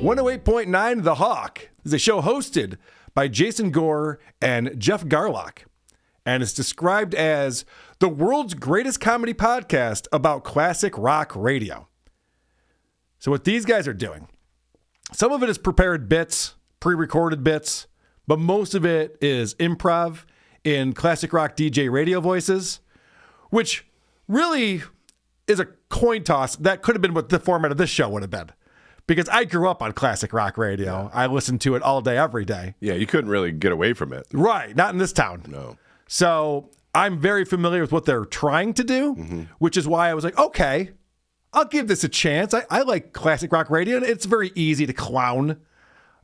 108.9 The Hawk is a show hosted by Jason Gore and Jeff Garlock, and it's described as the world's greatest comedy podcast about classic rock radio. So what these guys are doing, some of it is prepared bits, pre-recorded bits, but most of it is improv in classic rock DJ radio voices, which really is a coin toss. That could have been what the format of this show would have been. Because I grew up on classic rock radio. Yeah. I listened to it all day, every day. Yeah, you couldn't really get away from it. Right, not in this town. No. So I'm very familiar with what they're trying to do, which is why I was like, okay, I'll give this a chance. I like classic rock radio, and it's very easy to clown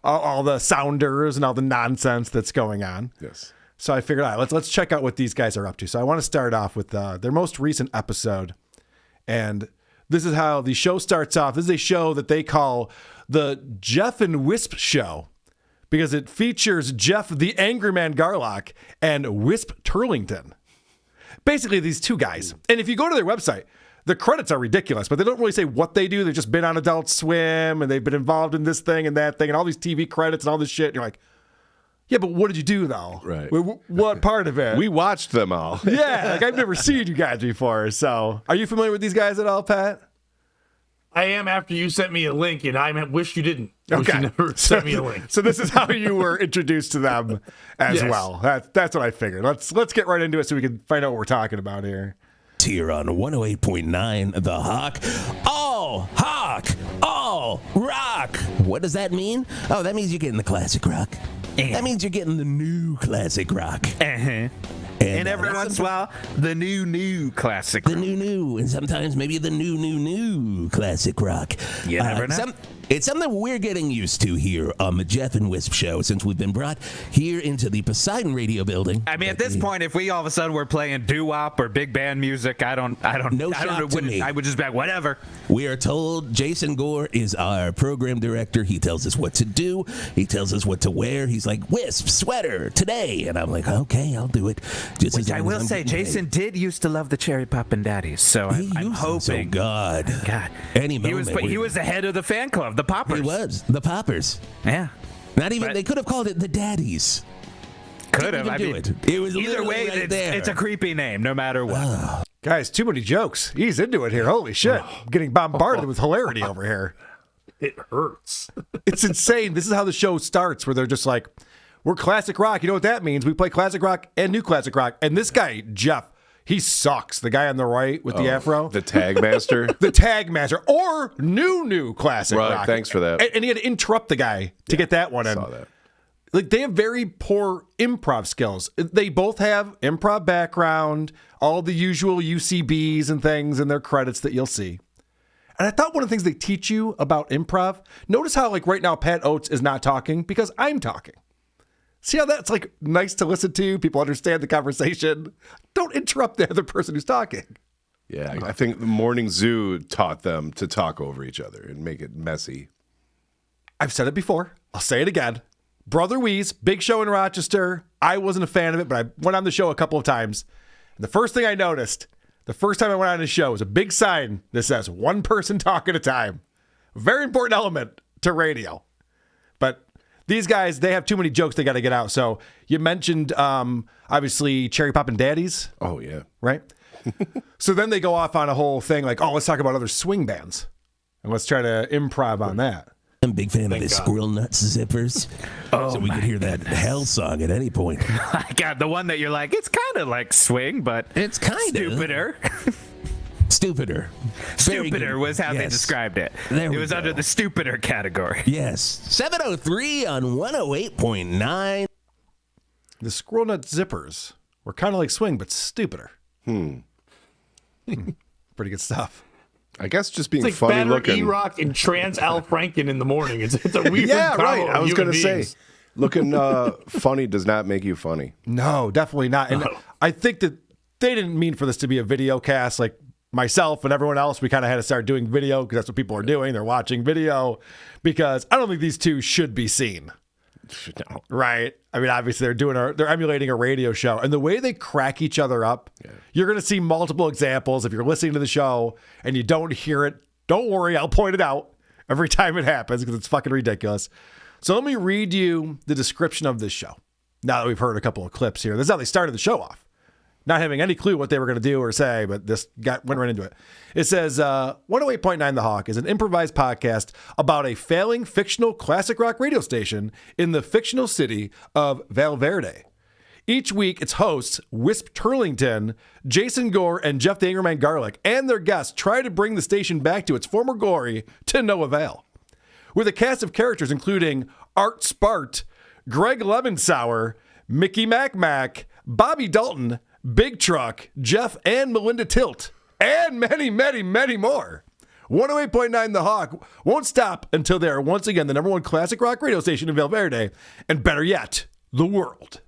all the sounders and all the nonsense that's going on. Yes. So I figured, all right, let's check out what these guys are up to. So I want to start off with their most recent episode, and this is how the show starts off. This is a show that they call the Jeff and Wisp Show, because it features Jeff, the Angry Man Garlock, and Wisp Turlington. Basically, these two guys. And if you go to their website, the credits are ridiculous, but they don't really say what they do. They've just been on Adult Swim, and they've been involved in this thing and that thing, and all these TV credits and all this shit. And you're like, yeah, but what did you do, though? Right. What part of it? We watched them all. Yeah, like I've never seen you guys before. So are you familiar with these guys at all, Pat? I am, after you sent me a link, and I wish you didn't. Okay. You never sent me a link. So this is how you were introduced to them as well. That's what I figured. Let's get right into it so we can find out what we're talking about here. Here on 108.9 The Hawk. All Hawk, all rock. What does that mean? Oh, that means you're getting the classic rock. That means you're getting the new classic rock. And every once in a while, the new classic rock. The new, and sometimes maybe the new classic rock. You never know. It's something we're getting used to here on the Jeff and Wisp Show since we've been brought here into the Poseidon Radio building. I mean, at this point, if we all of a sudden were playing doo-wop or big band music, I would just be like, whatever. We are told Jason Gore is our program director. He tells us what to do. He tells us what to wear. He's like, Wisp, sweater, today. And I'm like, okay, I'll do it. Which I will say, Jason did used to love the Cherry Poppin' Daddies, so I'm hoping. Oh, God. Any moment. He was the head of the fan club, the Poppers. He was. The Poppers. Yeah. Not even, they could have called it the Daddies. Could have. It was either way, right it's a creepy name, no matter what. Guys, too many jokes. He's into it here. Holy shit. I'm getting bombarded with hilarity over here. It hurts. It's insane. This is how the show starts, where they're just like, we're classic rock. You know what that means? We play classic rock and new classic rock. And this guy, Jeff, he sucks. The guy on the right with the afro. The Tag Master. The Tag Master. Or new classic rock. Right, thanks for that. And he had to interrupt the guy to get that one in. I saw that. Like, they have very poor improv skills. They both have improv background, all the usual UCBs and things in their credits that you'll see. And I thought one of the things they teach you about improv, notice how, like, right now Pat Oates is not talking because I'm talking. See how that's, like, nice to listen to? People understand the conversation. Don't interrupt the other person who's talking. Yeah, I think the Morning Zoo taught them to talk over each other and make it messy. I've said it before. I'll say it again. Brother Weeze, big show in Rochester. I wasn't a fan of it, but I went on the show a couple of times. And the first thing I noticed, the first time I went on the show, was a big sign that says one person talk at a time. Very important element to radio. But these guys, they have too many jokes they got to get out. So you mentioned, obviously, Cherry Poppin' Daddies. Oh, yeah. Right? So then they go off on a whole thing like, oh, let's talk about other swing bands. And let's try to improv on that. I'm a big fan of the Squirrel Nuts Zippers. So we could hear that Hell song at any point. I got the one that you're like, it's kind of like swing, but it's kind of stupider. Stupider was how they described it. It was under the stupider category. Yes. 703 on 108.9. The Squirrel Nut Zippers were kind of like swing, but stupider. Pretty good stuff. I guess just being it's like funny looking. E-Rock and Trans Al Franken in the morning. It's a weird yeah, right. I was going to say, looking funny does not make you funny. No, definitely not. And I think that they didn't mean for this to be a video cast. Like myself and everyone else, we kind of had to start doing video because that's what people are doing. They're watching video because I don't think these two should be seen. No. Right. I mean, obviously they're emulating a radio show, and the way they crack each other up, you're going to see multiple examples. If you're listening to the show and you don't hear it, don't worry. I'll point it out. every time it happens because it's fucking ridiculous. So let me read you the description of this show. Now that we've heard a couple of clips here, this is how they started the show off. Not having any clue what they were going to do or say, but this went right into it. It says, 108.9 The Hawk is an improvised podcast about a failing fictional classic rock radio station in the fictional city of Val Verde. Each week, its hosts, Wisp Turlington, Jason Gore, and Jeff the Angerman Garlic, and their guests try to bring the station back to its former glory to no avail. With a cast of characters including Art Spart, Greg Lemonsour, Mickey Mac, Bobby Dalton, Big Truck, Jeff and Melinda Tilt, and many, many, many more. 108.9 The Hawk won't stop until they are once again the number one classic rock radio station in Val Verde, and better yet, the world.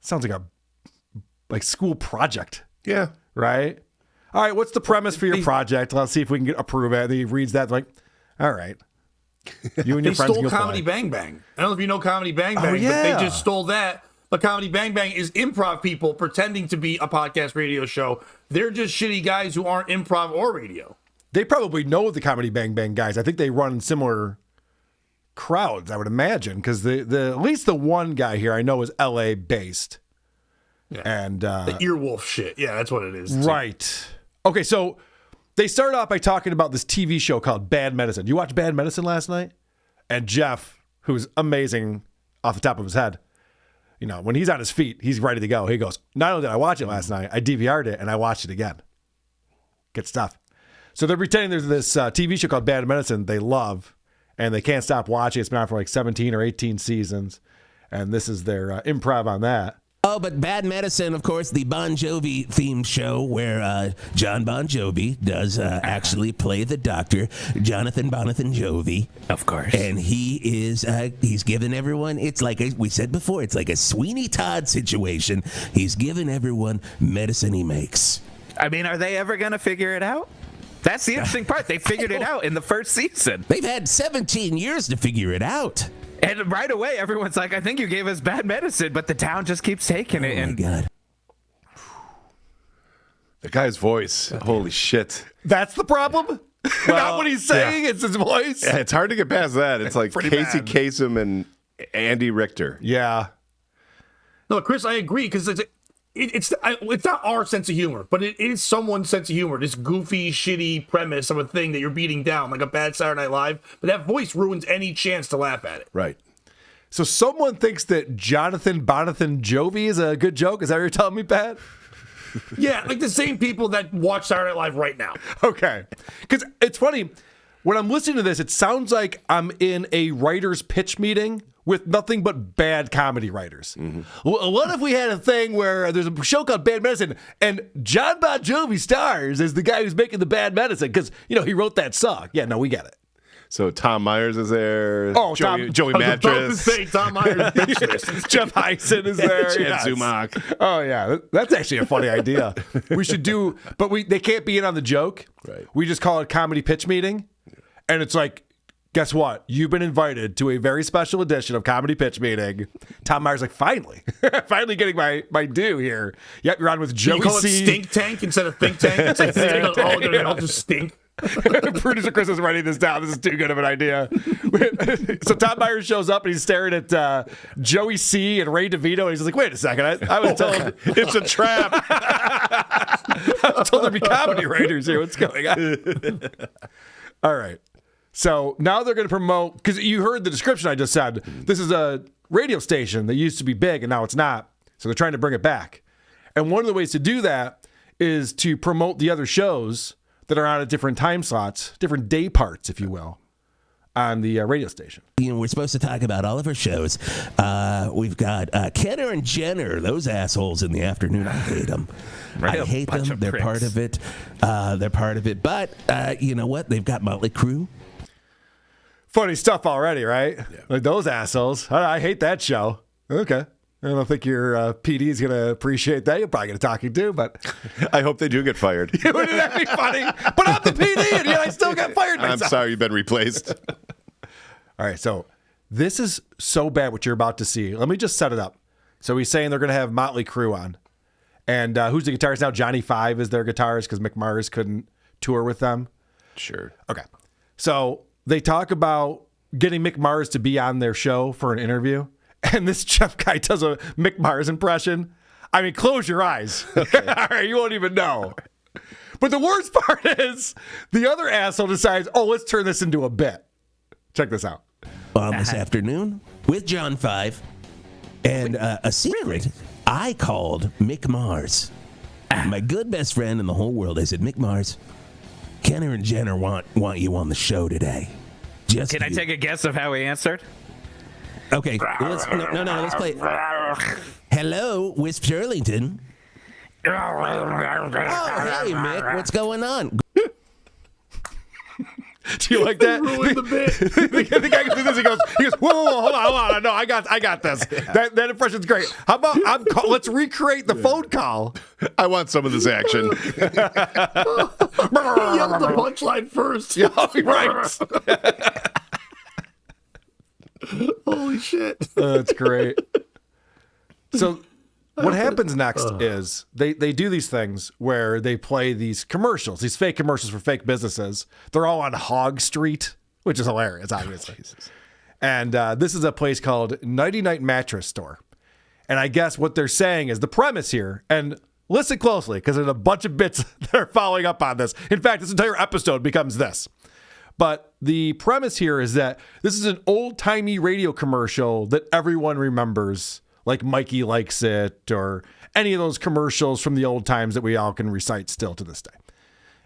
Sounds like a school project. Yeah. Right? All right, what's the premise for your project? Let's see if we can approve it. And he reads that like, all right. You and your friends stole Comedy Bang Bang. I don't know if you know Comedy Bang Bang, but they just stole that. But Comedy Bang Bang is improv people pretending to be a podcast radio show. They're just shitty guys who aren't improv or radio. They probably know the Comedy Bang Bang guys. I think they run similar crowds, I would imagine, because the at least the one guy here I know is LA based. Yeah. And the earwolf shit. Yeah, that's what it is. Right. Okay, so they start off by talking about this TV show called Bad Medicine. You watched Bad Medicine last night? And Jeff, who's amazing off the top of his head, you know, when he's on his feet, he's ready to go. He goes, not only did I watch it last night, I DVR'd it and I watched it again. Good stuff. So they're pretending there's this TV show called Bad Medicine they love, and they can't stop watching. It's been on for like 17 or 18 seasons, and this is their improv on that. Oh, but Bad Medicine, of course, the Bon Jovi themed show where John Bon Jovi does actually play the doctor, Jonathan Jovi. Of course. And he is, he's given everyone, it's like we said before, it's like a Sweeney Todd situation. He's given everyone medicine he makes. I mean, are they ever going to figure it out? That's the interesting part. They figured it out in the first season. They've had 17 years to figure it out. And right away, everyone's like, I think you gave us bad medicine, but the town just keeps taking it. Oh, my God. The guy's voice. Holy shit. That's the problem? Not what he's saying, it's his voice? Yeah, it's hard to get past that. It's like Casey bad. Kasem and Andy Richter. Yeah. No, Chris, I agree, because it's not our sense of humor, but it is someone's sense of humor. This goofy, shitty premise of a thing that you're beating down, like a bad Saturday Night Live, but that voice ruins any chance to laugh at it. Right. So someone thinks that Jonathan Jovi is a good joke? Is that what you're telling me, Pat? Yeah, like the same people that watch Saturday Night Live right now. Okay. Because it's funny, when I'm listening to this, it sounds like I'm in a writer's pitch meeting with nothing but bad comedy writers. Mm-hmm. What if we had a thing where there's a show called Bad Medicine and John Bon Jovi stars as the guy who's making the bad medicine because, you know, he wrote that song. Yeah, no, we get it. So Tom Myers is there. Oh, Joey I was about to Mattress. say Tom Myers bitched this. Jeff Heisen is there. Chad Yes. Zumock. Oh, yeah. That's actually a funny idea. We should do, but they can't be in on the joke. Right. We just call it comedy pitch meeting. And it's like, guess what? You've been invited to a very special edition of Comedy Pitch Meeting. Tom Myers like, finally. Finally getting my due here. Yep, you're on with Joey You call it C. Stink Tank instead of Think Tank? It's like they're all going to just stink. Producer Chris is writing this down. This is too good of an idea. So Tom Myers shows up and he's staring at Joey C. and Ray DeVito. And he's like, wait a second. I was told It's a trap. I was told there'd be comedy writers here. What's going on? All right. So now they're going to promote, because you heard the description I just said. This is a radio station that used to be big and now it's not. So they're trying to bring it back. And one of the ways to do that is to promote the other shows that are on at different time slots, different day parts, if you will, on the radio station. You know, we're supposed to talk about all of our shows. We've got Kenner and Jenner, those assholes in the afternoon. I hate them. Right, I hate them. They're pricks. part of it. They're part of it. But you know what? They've got Motley Crue. Funny stuff already, right? Yeah. Like those assholes. I hate that show. Okay. I don't think your PD is going to appreciate that. You'll probably get a talking to, but I hope they do get fired. wouldn't that be funny? But I'm the PD and yet I still got fired myself. I'm sorry you've been replaced. All right, so this is so bad what you're about to see. Let me just set it up. So he's saying they're going to have Motley Crue on. And who's the guitarist now? Johnny Five is their guitarist because Mick Mars couldn't tour with them. Sure. Okay. So they talk about getting Mick Mars to be on their show for an interview. And this Jeff guy does a Mick Mars impression. I mean, close your eyes. Okay. All right, you won't even know. But the worst part is the other asshole decides, let's turn this into a bit. Check this out. This afternoon with John 5 and a secret. I called Mick Mars. My good best friend in the whole world. I said, Mick Mars, Kenner and Jenner want you on the show today. Can I take a guess of how he answered? Okay, let's play it. Hello, Wisp Shirlington. Oh, hey, Mick, what's going on? Do you like that? Ruined the bit. The guy goes, he goes, whoa, hold on. No, I got this. That impression's great. How about let's recreate the phone call. I want some of this action. He yelled the punchline first. Yeah, right. Holy shit. That's great. So what happens next is they do these things where they play these commercials, these fake commercials for fake businesses. They're all on Hog Street, which is hilarious, obviously. And this is a place called Nighty Night Mattress Store. And I guess what they're saying is the premise here, and listen closely because there's a bunch of bits that are following up on this. In fact, this entire episode becomes this. But the premise here is that this is an old-timey radio commercial that everyone remembers, like Mikey Likes It or any of those commercials from the old times that we all can recite still to this day.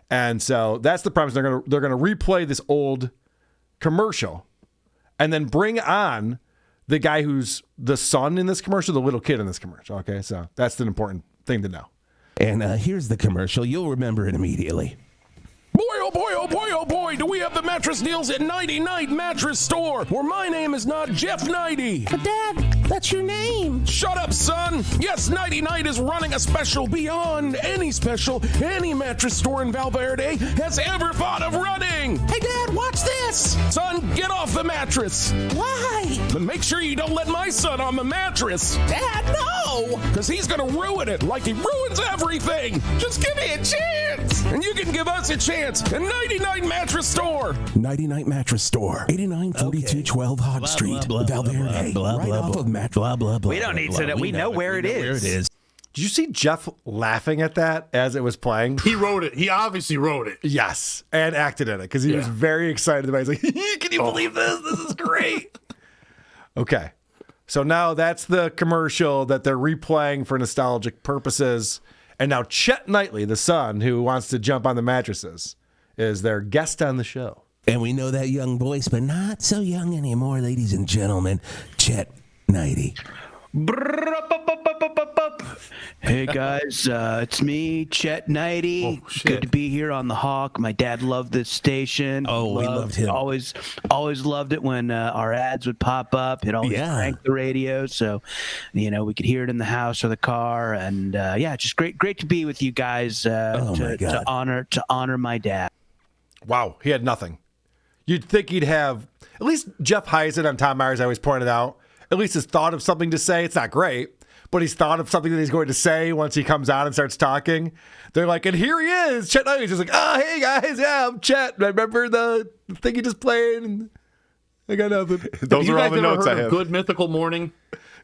And so that's the premise. They're gonna replay this old commercial and then bring on the guy who's the son in this commercial, the little kid in this commercial. Okay, so that's the important thing to know. And here's the commercial. You'll remember it immediately. Boy, oh boy, oh boy, oh boy, do we have the mattress deals at Nighty Night Mattress Store, where my name is not Jeff Nighty. But Dad, that's your name. Shut up, son. Yes, Nighty Night is running a special beyond any special any mattress store in Val Verde has ever thought of running. Hey, Dad, watch this. Son, get off the mattress. Why? But make sure you don't let my son on the mattress. Dad, no. Because he's going to ruin it like he ruins everything. Just give me a chance. And you can give us a chance at Nighty Night Mattress Store. Nighty Night Mattress Store, 894212 Hog Street, Val Verde. Right off of Mac. Blah, blah, blah. We don't need to know. We know where it is. Did you see Jeff laughing at that as it was playing? He wrote it. He obviously wrote it. Yes, and acted in it because he was very excited about it. He's like, can you believe this? This is great. Okay, so now that's the commercial that they're replaying for nostalgic purposes. And now Chet Knightley, the son who wants to jump on the mattresses, is their guest on the show. And we know that young voice, but not so young anymore, ladies and gentlemen. Chet Knightley. Hey guys, it's me, Chet Knighty. Good to be here on the Hawk. My dad loved this station. Oh, we loved him. Always loved it when our ads would pop up. It always cranked the radio, so we could hear it in the house or the car. And just great to be with you guys to honor my dad. Wow, he had nothing. You'd think he'd have at least Jeff Heisen on Tom Myers. I always pointed out. At least has thought of something to say. It's not great, but he's thought of something that he's going to say once he comes out and starts talking. They're like, and here he is. Chet Knightley's just like, hey guys, yeah, I'm Chet. I remember the thing you just played, and I got nothing. Those are all the notes I have. Good Mythical Morning?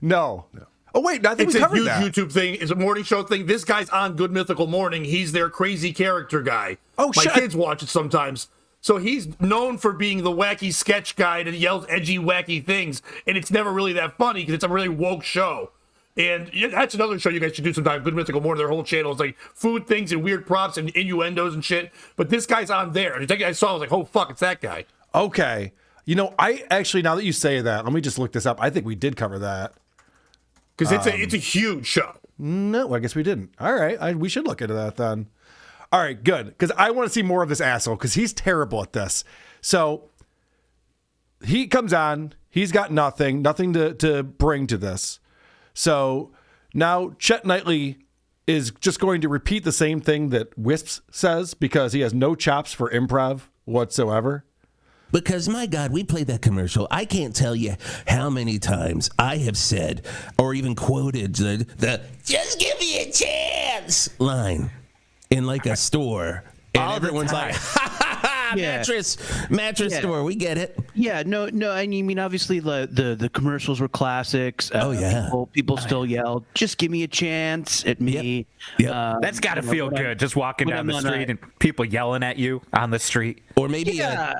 No. Oh wait, I think we covered that. It's a YouTube thing. It's a morning show thing. This guy's on Good Mythical Morning. He's their crazy character guy. Oh, my kids watch it sometimes. So he's known for being the wacky sketch guy that yells edgy, wacky things, and it's never really that funny because it's a really woke show. And that's another show you guys should do sometime. Good Mythical Morning, their whole channel is like food things and weird props and innuendos and shit. But this guy's on there. And I saw, I was like, oh, fuck, it's that guy. Okay. I actually, now that you say that, let me just look this up. I think we did cover that. Because it's a huge show. No, I guess we didn't. All right. We should look into that then. All right, good. Because I want to see more of this asshole because he's terrible at this. So he comes on. He's got nothing to bring to this. So now Chet Knightley is just going to repeat the same thing that Wisps says because he has no chops for improv whatsoever. Because, my God, we played that commercial. I can't tell you how many times I have said or even quoted the "just give me a chance" line in like a store. And everyone's like, ha ha ha, mattress store. We get it. Yeah, no. I mean, obviously the commercials were classics. People still yell, "Just give me a chance" at me. Yep. That's got to feel good, just walking down the street and people yelling at you on the street. Or maybe a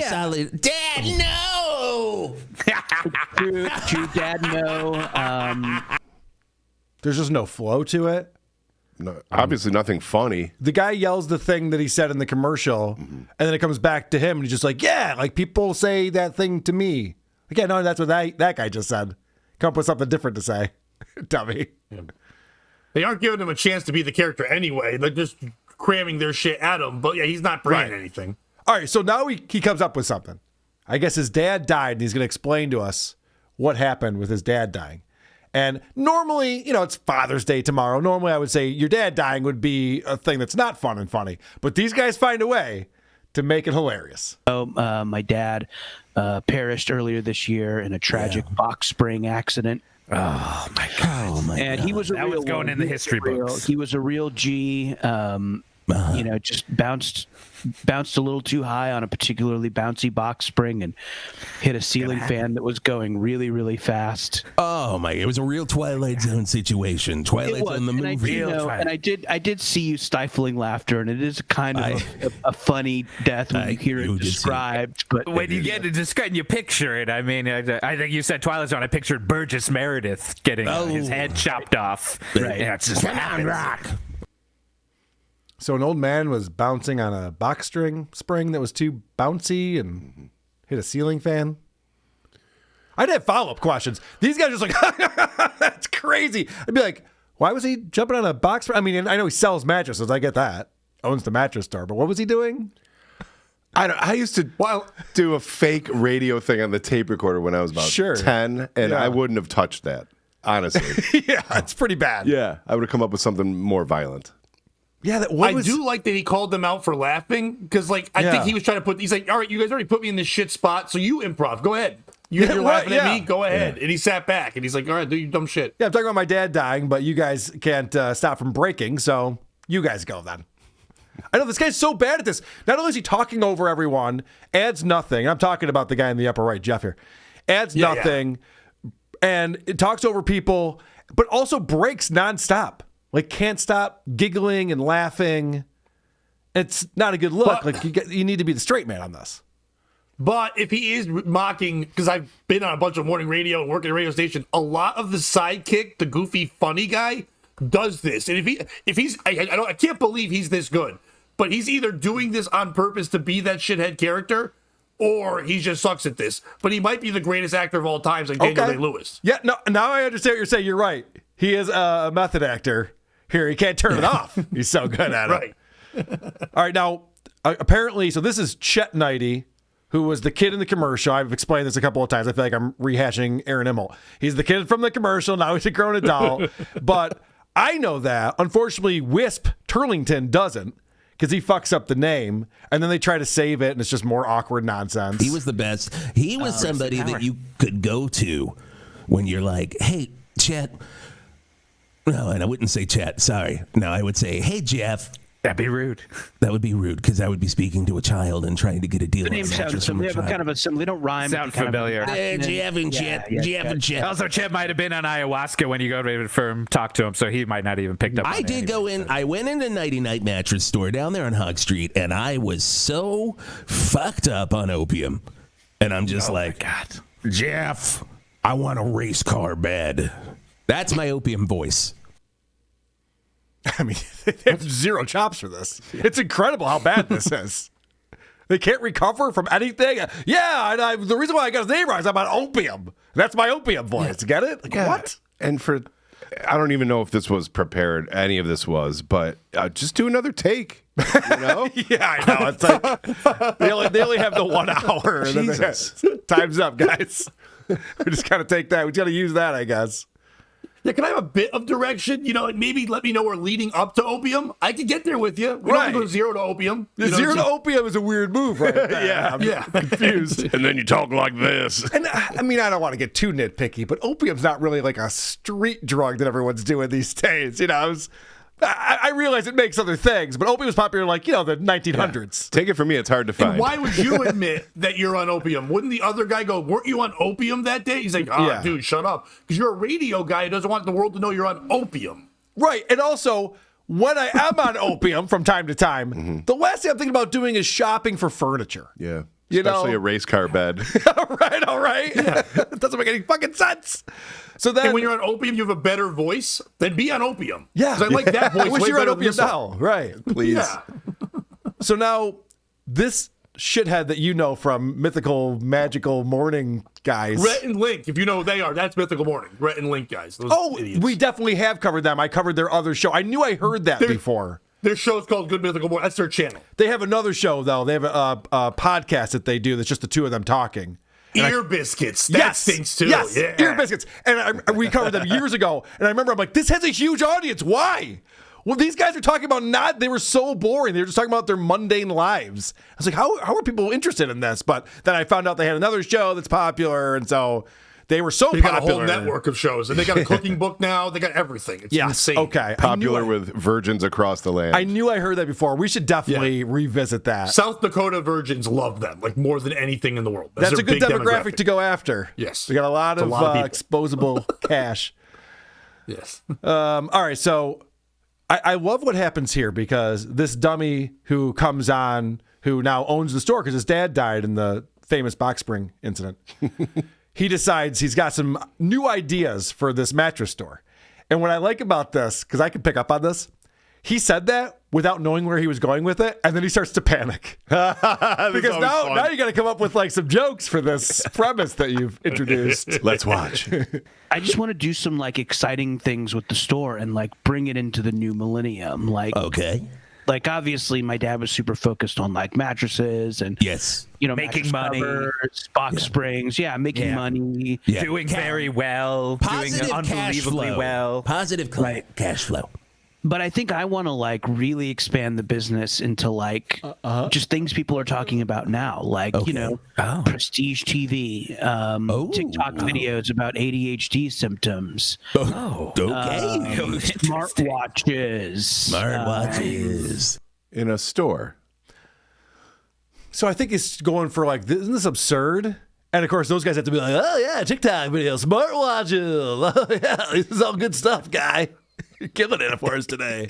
solid Dad, no. True, Dad, no. There's just no flow to it. No, obviously nothing funny. The guy yells the thing that he said in the commercial, and then it comes back to him, and he's just like, yeah, like people say that thing to me. Like, yeah, no, that's what that guy just said. Come up with something different to say. Dummy. Yeah. They aren't giving him a chance to be the character anyway. They're just cramming their shit at him, but yeah, he's not bringing anything. All right, so now he comes up with something. I guess his dad died, and he's going to explain to us what happened with his dad dying. And normally, it's Father's Day tomorrow. Normally, I would say your dad dying would be a thing that's not fun and funny. But these guys find a way to make it hilarious. My dad perished earlier this year in a tragic box spring accident. Oh, my God. And he was that was going in the history books. He was a real G. Just bounced a little too high on a particularly bouncy box spring and hit a ceiling fan that was going really, really fast. Oh my! It was a real Twilight Zone situation. Twilight Zone the movie. And I did see you stifling laughter, and it is kind of a funny death when you hear it described. But when you get it described, you picture it. I mean, I think you said Twilight Zone. I pictured Burgess Meredith getting his head chopped off. Right. Yeah, it's just Come on, Rock. So an old man was bouncing on a box spring that was too bouncy and hit a ceiling fan. I'd have follow-up questions. These guys are just like, that's crazy. I'd be like, why was he jumping on a box spring? I mean, I know he sells mattresses. I get that. Owns the mattress store. But what was he doing? I used to do a fake radio thing on the tape recorder when I was about 10, and I wouldn't have touched that, honestly. Yeah, it's pretty bad. Yeah, I would have come up with something more violent. Yeah, I do like that he called them out for laughing because, I think he was trying to he's like, all right, you guys already put me in this shit spot, so you improv. Go ahead. You're laughing at me. Go ahead. Yeah. And he sat back and he's like, all right, do your dumb shit. Yeah, I'm talking about my dad dying, but you guys can't stop from breaking, so you guys go then. I know this guy's so bad at this. Not only is he talking over everyone, adds nothing. I'm talking about the guy in the upper right, Jeff here. Adds nothing, and it talks over people, but also breaks nonstop. Like, can't stop giggling and laughing. It's not a good look. You need to be the straight man on this. But if he is mocking, because I've been on a bunch of morning radio and worked at a radio station, a lot of the sidekick, the goofy, funny guy, does this. And if he's, I can't believe he's this good. But he's either doing this on purpose to be that shithead character, or he just sucks at this. But he might be the greatest actor of all times, like Daniel Day-Lewis. Yeah, no, now I understand what you're saying. You're right. He is a method actor. Here, he can't turn it off. He's so good at it. Right. All right, now, apparently, so this is Chet Knighty, who was the kid in the commercial. I've explained this a couple of times. I feel like I'm rehashing Aaron Immel. He's the kid from the commercial. Now he's a grown adult. But I know that. Unfortunately, Wisp Turlington doesn't, because he fucks up the name, and then they try to save it, and it's just more awkward nonsense. He was the best. He was somebody that you could go to when you're like, hey, Chet. No, and I wouldn't say Chet. Sorry. No, I would say, hey, Jeff. That'd be rude. That would be rude because I would be speaking to a child and trying to get a deal. The name sounds similar. They have kind of a similar. They don't rhyme. Sound familiar. Jeff and Chet. Jeff and Chet. Also, Chet might have been on ayahuasca when you go to the firm, talk to him, so he might not even picked up. I did go in. I went into Nighty Night Mattress Store down there on Hog Street, and I was so fucked up on opium, and I'm just like, God, Jeff, I want a race car bed. That's my opium voice. I mean, they have zero chops for this. It's incredible how bad this is. They can't recover from anything. Yeah, and the reason why I got his name right is I'm on opium. That's my opium voice. Get it? Like, what? And I don't even know if this was prepared. Any of this was, but just do another take. You know? Yeah, I know. It's like they only have the 1 hour. Jesus. Time's up, guys. We just gotta take that. We gotta use that, I guess. Yeah, can I have a bit of direction? Maybe let me know we're leading up to opium. I could get there with you. We don't have to go 0 to opium. Zero to opium is a weird move, right? I'm confused. And then you talk like this. And I mean, I don't want to get too nitpicky, but opium's not really like a street drug that everyone's doing these days. I realize it makes other things, but opium was popular in, like, the 1900s. Take it from me, it's hard to find. And why would you admit that you're on opium? Wouldn't the other guy go, weren't you on opium that day? He's like, dude, shut up. Because you're a radio guy who doesn't want the world to know you're on opium. Right. And also, when I am on opium from time to time, the last thing I'm thinking about doing is shopping for furniture. Yeah. Especially a race car bed. All right. Yeah. It doesn't make any fucking sense. So then, and when you're on opium, you have a better voice, then be on opium. Yeah. I like that voice. I wish way you're on better opium than this now. one. Right. Please. Yeah. So now, this shithead that you know from Mythical Magical Morning guys. Rhett and Link, if you know who they are, that's Mythical Morning. Rhett and Link guys. Those idiots. We definitely have covered them. I covered their other show. I knew I heard that before. Their show's called Good Mythical Morning. That's their channel. They have another show, though. They have a podcast that they do that's just the two of them talking. Ear Biscuits. That stinks too. Yes, yeah. Ear Biscuits. And we covered them years ago. And I remember I'm like, this has a huge audience. Why? Well, these guys are talking about they were so boring. They were just talking about their mundane lives. I was like, how are people interested in this? But then I found out they had another show that's popular. And so they were so they popular. They got a whole network of shows. And they got a cooking book now. They got everything. It's insane. Okay. Popular with virgins across the land. I knew I heard that before. We should definitely revisit that. South Dakota virgins love them, like more than anything in the world. That's a good demographic to go after. Yes. We got a lot of exposable cash. Yes. All right. So I love what happens here because this dummy who comes on, who now owns the store because his dad died in the famous box spring incident, he decides he's got some new ideas for this mattress store. And what I like about this, because I can pick up on this, he said that without knowing where he was going with it, and then he starts to panic. Because now you got to come up with like some jokes for this premise that you've introduced. Let's watch. I just want to do some like exciting things with the store and like bring it into the new millennium. Like, okay. Like obviously my dad was super focused on like mattresses and making money, covers, box springs, making money, doing very well, positive doing unbelievably well, positive cash flow. But I think I want to like really expand the business into like just things people are talking about now, like prestige TV, TikTok videos about ADHD symptoms. Smartwatches in a store. So I think it's going for like, isn't this absurd? And of course, those guys have to be like, oh yeah, TikTok videos, smartwatches. Oh yeah, this is all good stuff, guy. You're killing it for us today.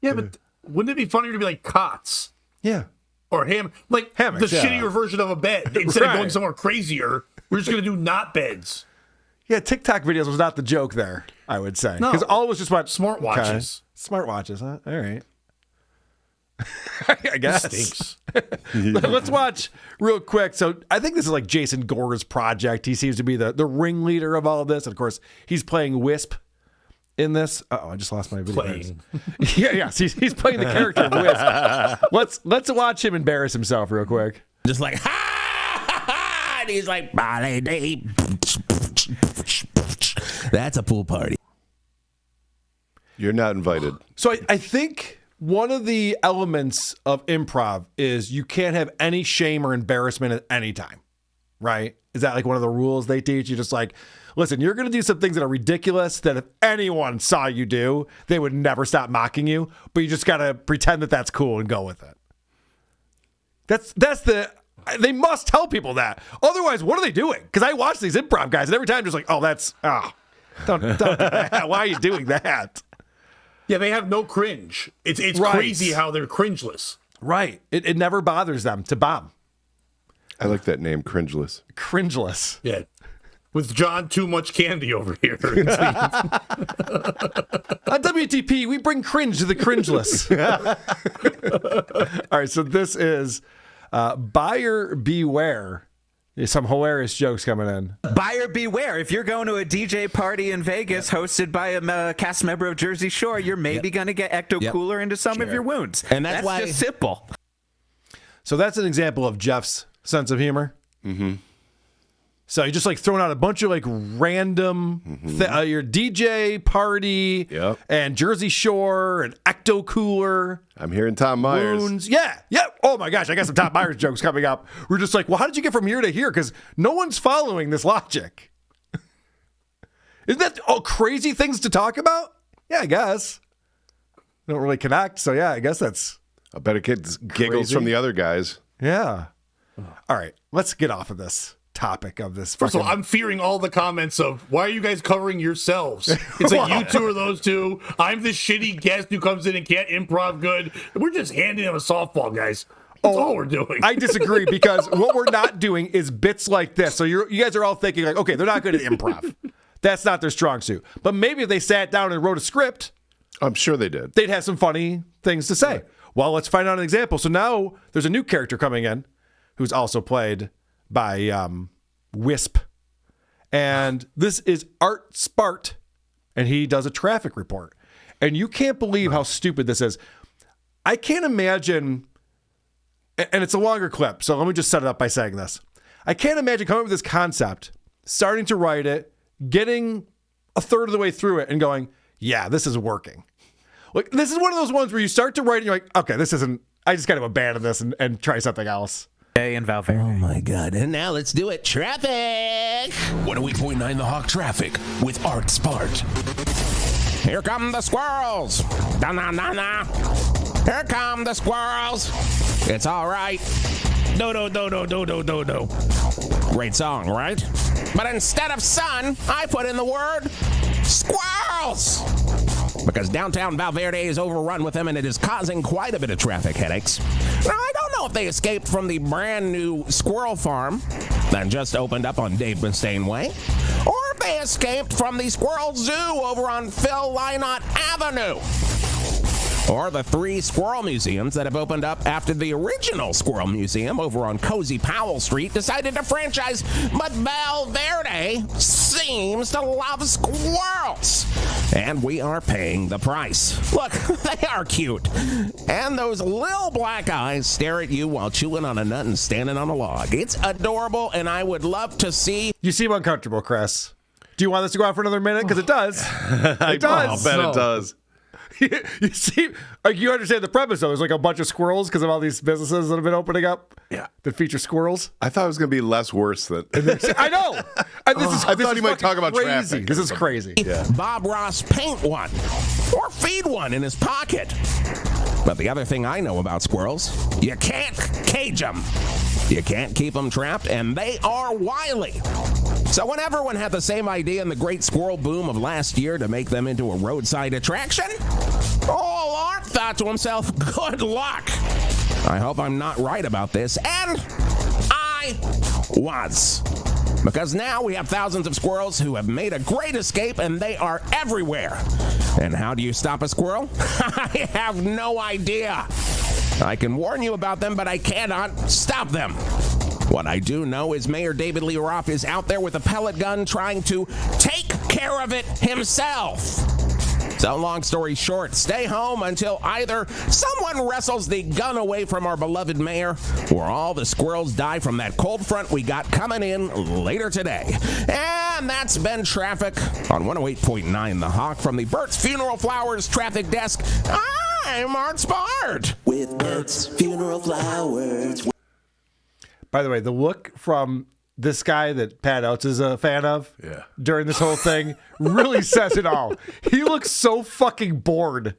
Yeah, but wouldn't it be funnier to be like cots? Yeah. Or hammocks, the shittier version of a bed. Instead of going somewhere crazier, we're just going to do not beds. Yeah, TikTok videos was not the joke there, I would say. No. Because all was just about smartwatches. Okay. Smartwatches, huh? All right. I guess. It stinks. Let's watch real quick. So I think this is like Jason Gore's project. He seems to be the ringleader of all of this. And of course, he's playing Wisp in this. I just lost my video. He's playing the character Wisp. Let's watch him embarrass himself real quick. Just like ha, and he's like holiday. That's a pool party. You're not invited. So I think one of the elements of improv is you can't have any shame or embarrassment at any time, right? Is that like one of the rules they teach you? Just like, listen, you're going to do some things that are ridiculous that if anyone saw you do, they would never stop mocking you, but you just got to pretend that that's cool and go with it. They must tell people that. Otherwise, what are they doing? Because I watch these improv guys and every time I'm just like, don't do that. Why are you doing that? Yeah, they have no cringe. It's crazy how they're cringeless. Right. It never bothers them to bomb. I like that name, Cringeless. Cringeless. Yeah. With John Too Much Candy over here. On WTP, we bring cringe to the cringeless. All right, so this is Buyer Beware. There's some hilarious jokes coming in. Buyer beware. If you're going to a DJ party in Vegas hosted by a cast member of Jersey Shore, you're maybe going to get ecto-cooler into some of your wounds. And that's why just simple. So that's an example of Jeff's sense of humor. Mm-hmm. So you're just like throwing out a bunch of like random, your DJ party and Jersey Shore and ecto cooler. I'm hearing Tom Myers. Wounds. Yeah. Oh my gosh, I got some Tom Myers jokes coming up. We're just like, well, how did you get from here to here? Because no one's following this logic. Isn't that all crazy things to talk about? Yeah, I guess. Don't really connect, so yeah, I guess that's... I bet it gets giggles from the other guys. Yeah. All right, let's get off of this topic of this. First of all, I'm fearing all the comments of, why are you guys covering yourselves? It's like, you two are those two. I'm this shitty guest who comes in and can't improv good. We're just handing him a softball, guys. That's all we're doing. I disagree, because what we're not doing is bits like this. So you guys are all thinking like, okay, they're not good at improv. That's not their strong suit. But maybe if they sat down and wrote a script, I'm sure they did. They'd have some funny things to say. Right. Well, let's find out an example. So now there's a new character coming in who's also played by Wisp. And this is Art Spart, and he does a traffic report. And you can't believe how stupid this is. I can't imagine, and it's a longer clip, so let me just set it up by saying this. I can't imagine coming up with this concept, starting to write it, getting a third of the way through it, and going, yeah, this is working. Like, this is one of those ones where you start to write and you're like, okay, this isn't, I just got to abandon this and try something else. And Val Verde. Oh my God. And now let's do it. Traffic! 108.9 The Hawk Traffic with Art Spart. Here come the squirrels. Da-na-na-na. Here come the squirrels. It's all right. Do-do-do-do-do-do-do-do. Great song, right? But instead of sun, I put in the word squirrels. Because downtown Val Verde is overrun with them, and it is causing quite a bit of traffic headaches. Now, I don't know if they escaped from the brand new squirrel farm that just opened up on Dave Mustaine Way, or if they escaped from the squirrel zoo over on Phil Lynott Avenue, or the 3 squirrel museums that have opened up after the original squirrel museum over on Cozy Powell Street decided to franchise. But Val Verde seems to love squirrels, and we are paying the price. Look, they are cute, and those little black eyes stare at you while chewing on a nut and standing on a log. It's adorable, and I would love to see... You seem uncomfortable, Chris. Do you want this to go on for another minute? Because it does. It does. I'll bet it does. You see, like, you understand the premise though. There's like a bunch of squirrels because of all these businesses that have been opening up. Yeah, that feature squirrels. I thought it was going to be less worse than. I know. I thought he might talk about crazy. traffic. This is crazy. Yeah. Bob Ross paint one or feed one in his pocket. But the other thing I know about squirrels, you can't cage them. You can't keep them trapped, and they are wily. So when everyone had the same idea in the great squirrel boom of last year to make them into a roadside attraction, old Art thought to himself, good luck. I hope I'm not right about this. And I was. Because now we have thousands of squirrels who have made a great escape, and they are everywhere. And how do you stop a squirrel? I have no idea. I can warn you about them, but I cannot stop them. What I do know is Mayor David Lee Roth is out there with a pellet gun trying to take care of it himself. So long story short, stay home until either someone wrestles the gun away from our beloved mayor, or all the squirrels die from that cold front we got coming in later today. And that's been traffic on 108.9 The Hawk from the Burt's Funeral Flowers traffic desk. I'm Art Spart. With Burt's Funeral Flowers. By the way, the look from this guy that Pat Oates is a fan of during this whole thing really says it all. He looks so fucking bored.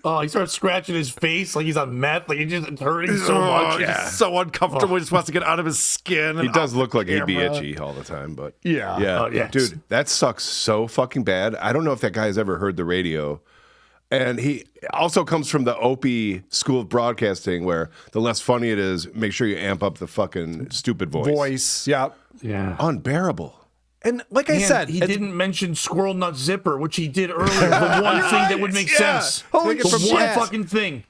Oh, he starts scratching his face like he's on meth. Like he's just hurting so much. He's just so uncomfortable. He just wants to get out of his skin. He does look like he'd be itchy all the time, but yeah. Dude, that sucks so fucking bad. I don't know if that guy has ever heard the radio. And he also comes from the Opie School of Broadcasting, where the less funny it is, make sure you amp up the fucking stupid voice. Yeah. Unbearable. And like I said, he didn't mention Squirrel Nut Zipper, which he did earlier. The one thing that would make sense. The one fucking thing.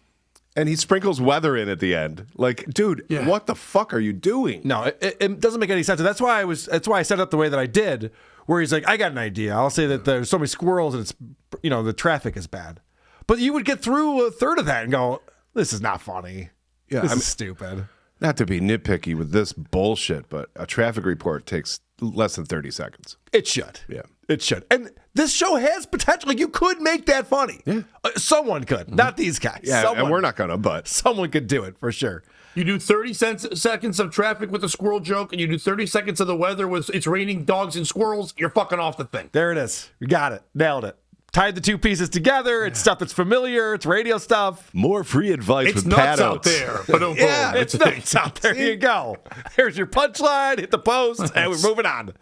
And he sprinkles weather in at the end. Like, dude, what the fuck are you doing? No, it doesn't make any sense. And that's why I set it up the way that I did, where he's like, I got an idea. I'll say that there's so many squirrels and it's, the traffic is bad. But you would get through a third of that and go, this is not funny. Yeah, this is stupid. Not to be nitpicky with this bullshit, but a traffic report takes less than 30 seconds. It should. Yeah. It should. And this show has potential. Like, you could make that funny. Yeah. Someone could. Mm-hmm. Not these guys. Yeah, and we're not going to, but. Someone could do it, for sure. You do 30 seconds of traffic with a squirrel joke, and you do 30 seconds of the weather with it's raining dogs and squirrels, you're fucking off the thing. There it is. You got it. Nailed it. tied the two pieces together. It's stuff that's familiar. It's radio stuff. More free advice It's with nuts Pat out Oates. there. Boom. Yeah, it's nuts out there. Here you go. Here's your punchline. Hit the post, and we're moving on.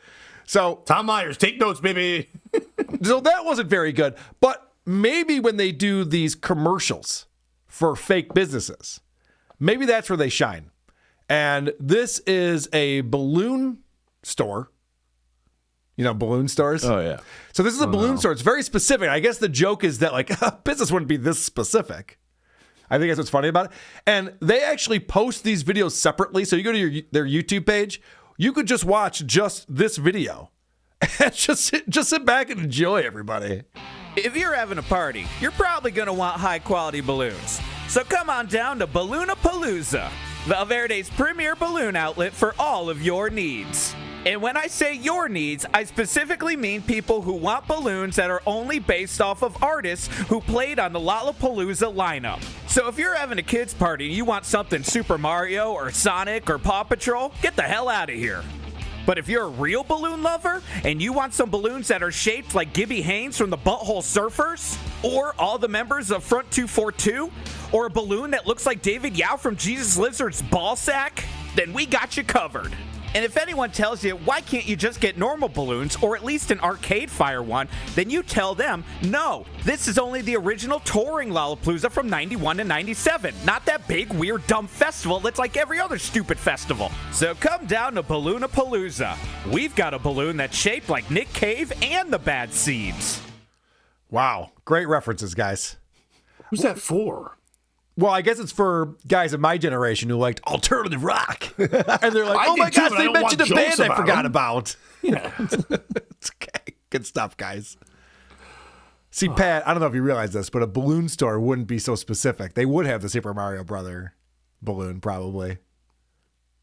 So Tom Myers, take notes, baby. So that wasn't very good. But maybe when they do these commercials for fake businesses, maybe that's where they shine. And this is a balloon store. You know, balloon stores? Oh, yeah. So this is a balloon store. It's very specific. I guess the joke is that, like, business wouldn't be this specific. I think that's what's funny about it. And they actually post these videos separately. So you go to their YouTube page, you could just watch just this video. And just sit back and enjoy, everybody. If you're having a party, you're probably going to want high-quality balloons. So come on down to Balloonapalooza, Val Verde's premier balloon outlet for all of your needs. And when I say your needs, I specifically mean people who want balloons that are only based off of artists who played on the Lollapalooza lineup. So if you're having a kid's party and you want something Super Mario or Sonic or Paw Patrol, get the hell out of here. But if you're a real balloon lover and you want some balloons that are shaped like Gibby Haynes from the Butthole Surfers, or all the members of Front 242, or a balloon that looks like David Yao from Jesus Lizard's ballsack, then we got you covered. And if anyone tells you, why can't you just get normal balloons, or at least an Arcade Fire one, then you tell them, no, this is only the original touring Lollapalooza from 91 to 97, not that big, weird, dumb festival that's like every other stupid festival. So come down to Balloonapalooza. We've got a balloon that's shaped like Nick Cave and the Bad Seeds. Wow. Great references, guys. Who's that for? Well, I guess it's for guys of my generation who liked alternative rock. And they're like, I oh my did too, gosh, but I they don't mentioned a want jokes band I about forgot them. about. Yeah. It's okay. Good stuff, guys. See, Pat, I don't know if you realize this, but a balloon store wouldn't be so specific. They would have the Super Mario Brother balloon, probably.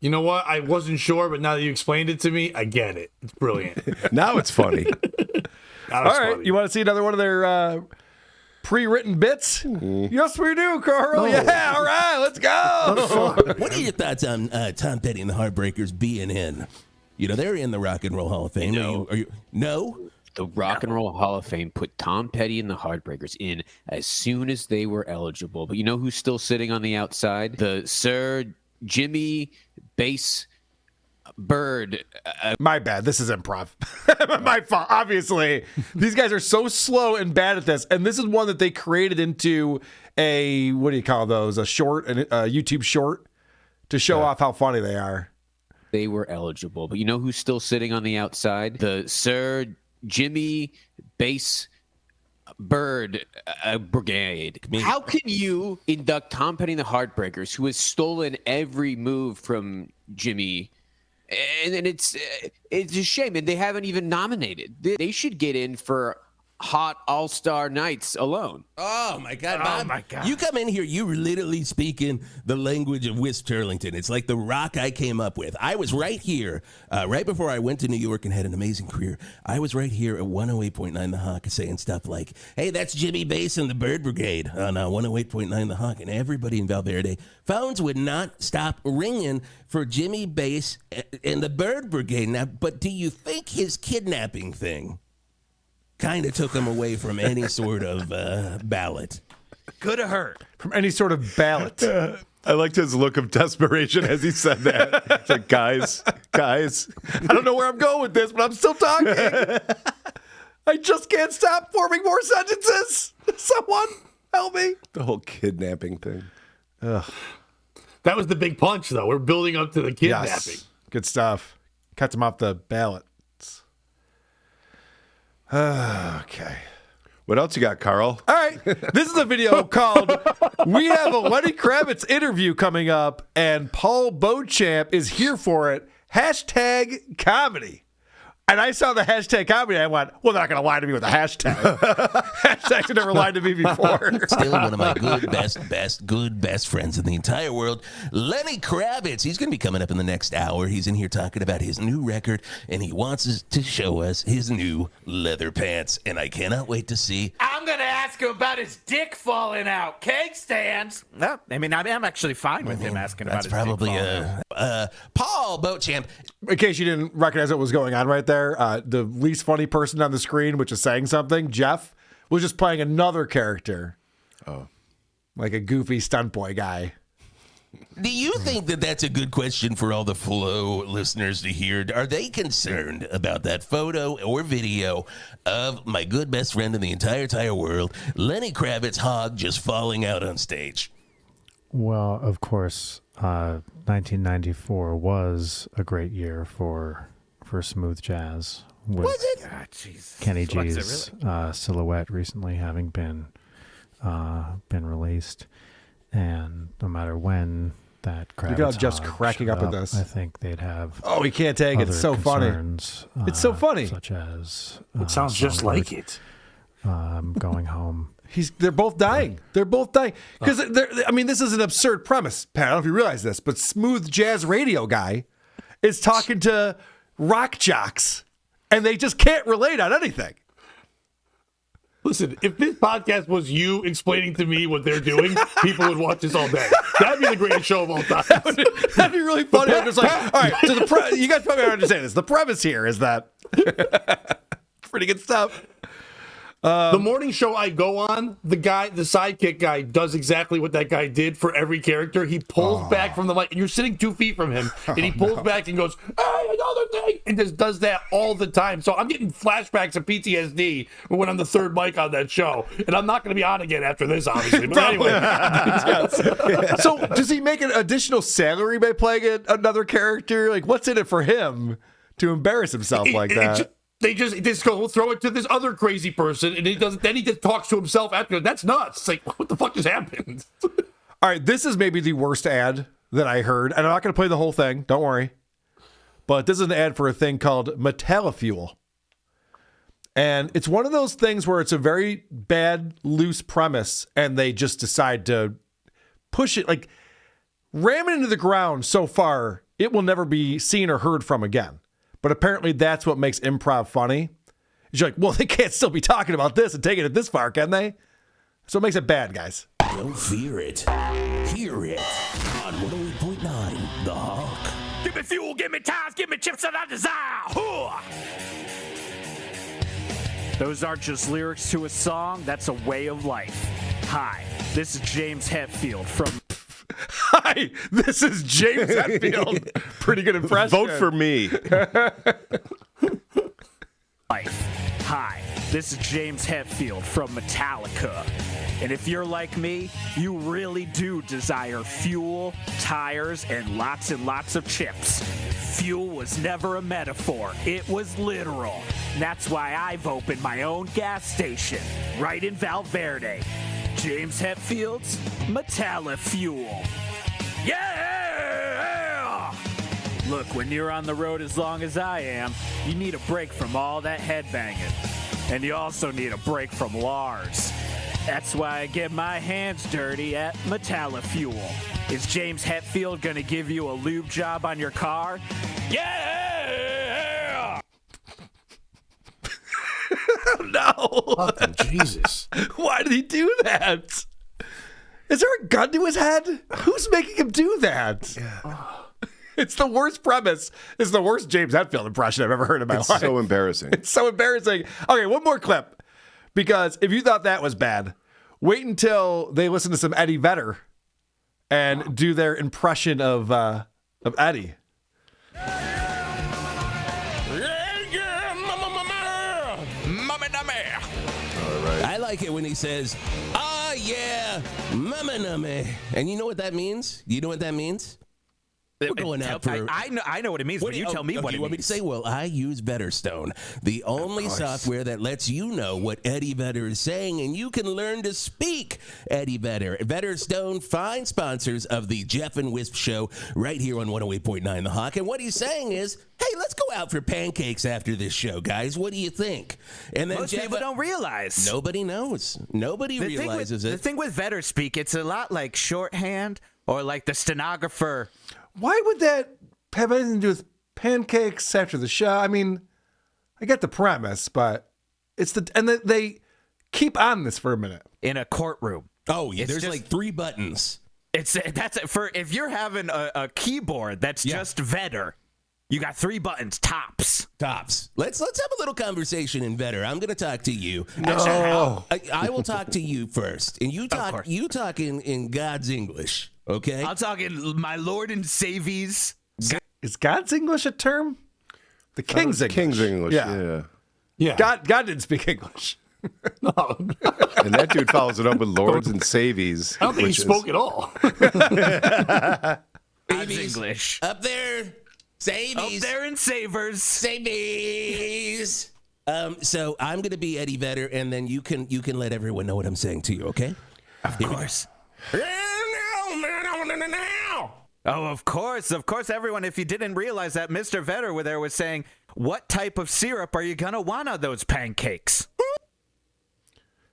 You know what? I wasn't sure, but now that you explained it to me, I get it. It's brilliant. Now it's funny. All right. You want to see another one of their pre-written bits? Yes, we do, Carl. Yeah, all right, let's go. What are your thoughts on Tom Petty and the Heartbreakers being in? You know, they're in the Rock and Roll Hall of Fame. No? The Rock and Roll Hall of Fame put Tom Petty and the Heartbreakers in as soon as they were eligible. But you know who's still sitting on the outside? The Sir Jimmy Bass Bird. My bad. This is improv. My fault. Obviously, these guys are so slow and bad at this. And this is one that they created into a, what do you call those? A YouTube short to show off how funny they are. They were eligible. But you know who's still sitting on the outside? The Sir Jimmy Bass Bird Brigade. How can you induct Tom Petty and the Heartbreakers, who has stolen every move from Jimmy? And it's a shame, and they haven't even nominated. They should get in for Hot All-Star Nights alone. Oh, my God. Bob, my God. You come in here, you're literally speaking the language of Wisp Turlington. It's like the rock I came up with. I was right here, right before I went to New York and had an amazing career. I was right here at 108.9 The Hawk saying stuff like, hey, that's Jimmy Bass and the Bird Brigade on 108.9 The Hawk. And everybody in Val Verde, phones would not stop ringing for Jimmy Bass and the Bird Brigade. Now, but do you think his kidnapping thing kind of took him away from any sort of ballot? Could have hurt. From any sort of ballot. I liked his look of desperation as he said that. It's like, guys. I don't know where I'm going with this, but I'm still talking. I just can't stop forming more sentences. Someone help me. The whole kidnapping thing. That was the big punch, though. We're building up to the kidnapping. Yes. Good stuff. Cuts him off the ballot. Okay. What else you got, Carl? All right. This is a video called We Have a Lenny Kravitz Interview Coming Up, and Paul Beauchamp is here for it. Hashtag comedy. And I saw the hashtag comedy, and I went, well, they're not going to lie to me with a hashtag. Hashtags have never lied to me before. Still one of my good best friends in the entire world, Lenny Kravitz. He's going to be coming up in the next hour. He's in here talking about his new record, and he wants us to show us his new leather pants. And I cannot wait to see. I'm going to ask him about his dick falling out. Cake stands. No, I mean, I'm actually fine with him asking about his dick falling out. Paul Beauchamp. In case you didn't recognize what was going on right there, the least funny person on the screen, which is saying something, Jeff, was just playing another character. Oh. Like a goofy stunt boy guy. Do you think that that's a good question for all the Flow listeners to hear? Are they concerned about that photo or video of my good best friend in the entire world, Lenny Kravitz's hog, just falling out on stage? Well, of course, 1994 was a great year for smooth jazz. Was it? God, jeez. Kenny Was it G's really? Silhouette recently having been released, and no matter when that Kravitz Look at Jeff's hog cracking showed up at this. I think they'd have. Oh, he can't take it. It's so funny. It's so funny. Such as It sounds just like it. Going home. They're both dying. They're both dying. Because, I mean, this is an absurd premise, Pat. I don't know if you realize this, but smooth jazz radio guy is talking to rock jocks, and they just can't relate on anything. Listen, if this podcast was you explaining to me what they're doing, people would watch this all day. That'd be the greatest show of all time. That'd be really funny. I'm just like, all right, so you guys probably don't understand this. The premise here is that pretty good stuff. The morning show I go on, the sidekick guy does exactly what that guy did for every character. He pulls back from the mic, and you're sitting 2 feet from him, and he pulls back and goes, "Hey, another thing," and just does that all the time. So I'm getting flashbacks of PTSD when I'm the third mic on that show, and I'm not going to be on again after this, obviously. But anyway, So does he make an additional salary by playing another character? Like, what's in it for him to embarrass himself like that? They just go throw it to this other crazy person, and he doesn't. Then he just talks to himself after. That's nuts. It's like, what the fuck just happened? All right, this is maybe the worst ad that I heard, and I'm not going to play the whole thing. Don't worry. But this is an ad for a thing called Metallifuel. And it's one of those things where it's a very bad, loose premise, and they just decide to push it, like ram it into the ground so far, it will never be seen or heard from again. But apparently that's what makes improv funny. You're like, well, they can't still be talking about this and taking it this far, can they? So it makes it bad, guys. Don't fear it. Hear it on 108.9 The Hawk. Give me fuel, give me tires, give me chips that I desire. Those aren't just lyrics to a song, that's a way of life. Hi, this is James Hetfield from... Hi, this is James Hetfield. Pretty good impression. Vote for me. Hi, this is James Hetfield from Metallica. And if you're like me, you really do desire fuel, tires, and lots of chips. Fuel was never a metaphor, it was literal. And that's why I've opened my own gas station right in Val Verde. James Hetfield's Metallifuel. Yeah! Look, when you're on the road as long as I am, you need a break from all that headbanging. And you also need a break from Lars. That's why I get my hands dirty at Metallifuel. Is James Hetfield gonna give you a lube job on your car? Yeah! No. Fucking Jesus. Why did he do that? Is there a gun to his head? Who's making him do that? Yeah. It's the worst premise. It's the worst James Hetfield impression I've ever heard in my life. It's so embarrassing. It's so embarrassing. Okay, one more clip. Because if you thought that was bad, wait until they listen to some Eddie Vedder and do their impression of Eddie. I like it when he says, "Ah, yeah, mama nummy." And you know what that means? You know what that means? We're going out for... I know what it means, but you tell me what it you want me to means. say? Well, I use Vetterstone, the only software that lets you know what Eddie Vedder is saying, and you can learn to speak Eddie Vedder. Vetterstone, fine sponsors of the Jeff and Wisp show right here on 108.9 The Hawk. And what he's saying is, hey, let's go out for pancakes after this show, guys. What do you think? And then Most people don't realize. Nobody knows. Nobody realizes it. The thing with Vedder speak, it's a lot like shorthand or like the stenographer. Why would that have anything to do with pancakes after the show? I mean, I get the premise, but it's they keep on this for a minute. In a courtroom. Oh, yeah, It's there's just- like 3 buttons. That's it for if you're having a keyboard that's just Vedder. You got 3 buttons, tops. Tops. Let's have a little conversation in better. I'm going to talk to you. No. Actually, I will talk to you first, and you talk in God's English, okay? I'll talk in my Lord and Savies. Is God's English a term? The King's English. King's English, yeah. Yeah. God didn't speak English. No. And that dude follows it up with Lords and Savies. I don't think he spoke at all. God's English. Up there, Savies. Up there in Savers. Savies. So I'm going to be Eddie Vedder, and then you can let everyone know what I'm saying to you, okay? Of course. Oh, of course, everyone. If you didn't realize that, Mr. Vedder there was saying, what type of syrup are you going to want on those pancakes?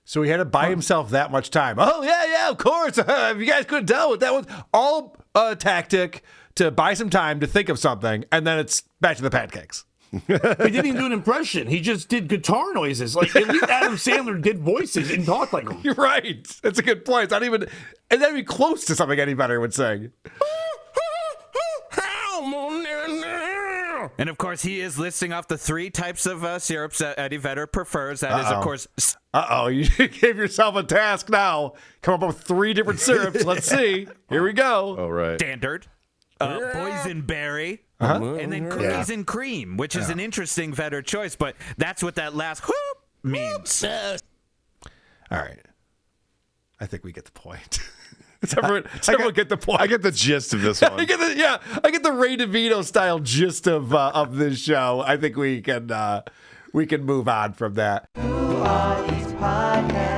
So he had to buy himself that much time. Oh, yeah, of course. If you guys couldn't tell, that was all a tactic to buy some time to think of something, and then it's back to the pancakes. He didn't even do an impression. He just did guitar noises. Like, at least Adam Sandler did voices and talked like him. You're right. That's a good point. It's not even close to something Eddie Vedder would sing. And of course, he is listing off the 3 types of syrups that Eddie Vedder prefers. That is, of course. You gave yourself a task now. Come up with 3 different syrups. Let's see. Here we go. All right. Standard, boysenberry, and then cookies and cream, which is an interesting Vedder choice, but that's what that last whoop means. All right. I think we get the point. Everyone get the point. I get the gist of this one. I get the Ray DeVito style gist of this show. I think we can move on from that. Who are these podcasts?